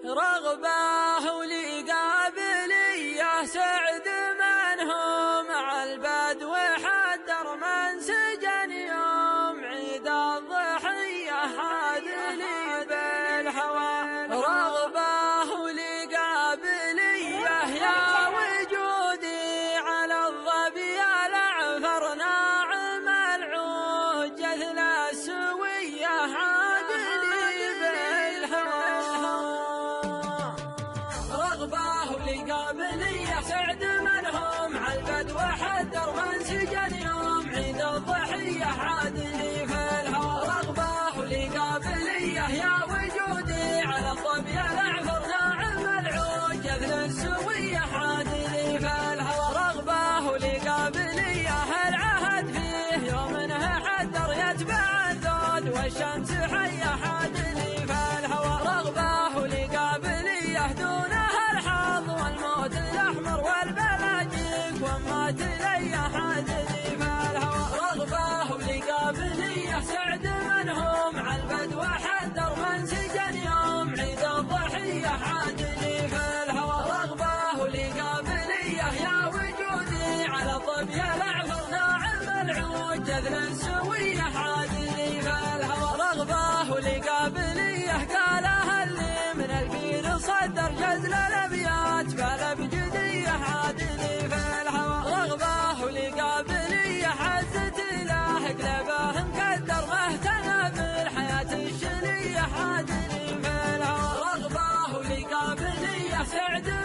رغبة ولقابلية سعد منهم مع البدو حدر من سجن يوم عيد الضحية حادني بالهوى. رغبة ولقابلية يا وجودي على الظبي الأعفر ناعم العود جثل السوية حادني بالهوى. رغبة ولقابلية سعد منهم على البدو حدر من سجن يوم عيد الضحية حادني في الهوى. رغبة ولقابلية يا وجودي على الظبي الأعفر ناعم العود جثل السوية حادني في الهوى. رغبة ولقابلية العهد فيه يوم انه حدر يتبع الذود والشمس حية حادني في الهوى. رغبة ولقابلية دونها الحظ والموت الأحمر والبلاجيك ومات لي حادني في الهوى. رغبة ولقابلية سعد منهم على البدو حدر من سجن يوم عيد الضحية حادني في الهوى. رغبة ولقابلية يا وجودي على الظبي الأعفر ناعم العود جذل السوية حادني في الهوى. رغبة ولقابلية قالها اللي من البير صدر جزل الأبيات فالأبجدية حادني في الهوى. رغبة ولقابلية حزت له قلبه مقدر مهتنى بالحياة الشنية حادني في الهوى. رغبة ولقابلية سعد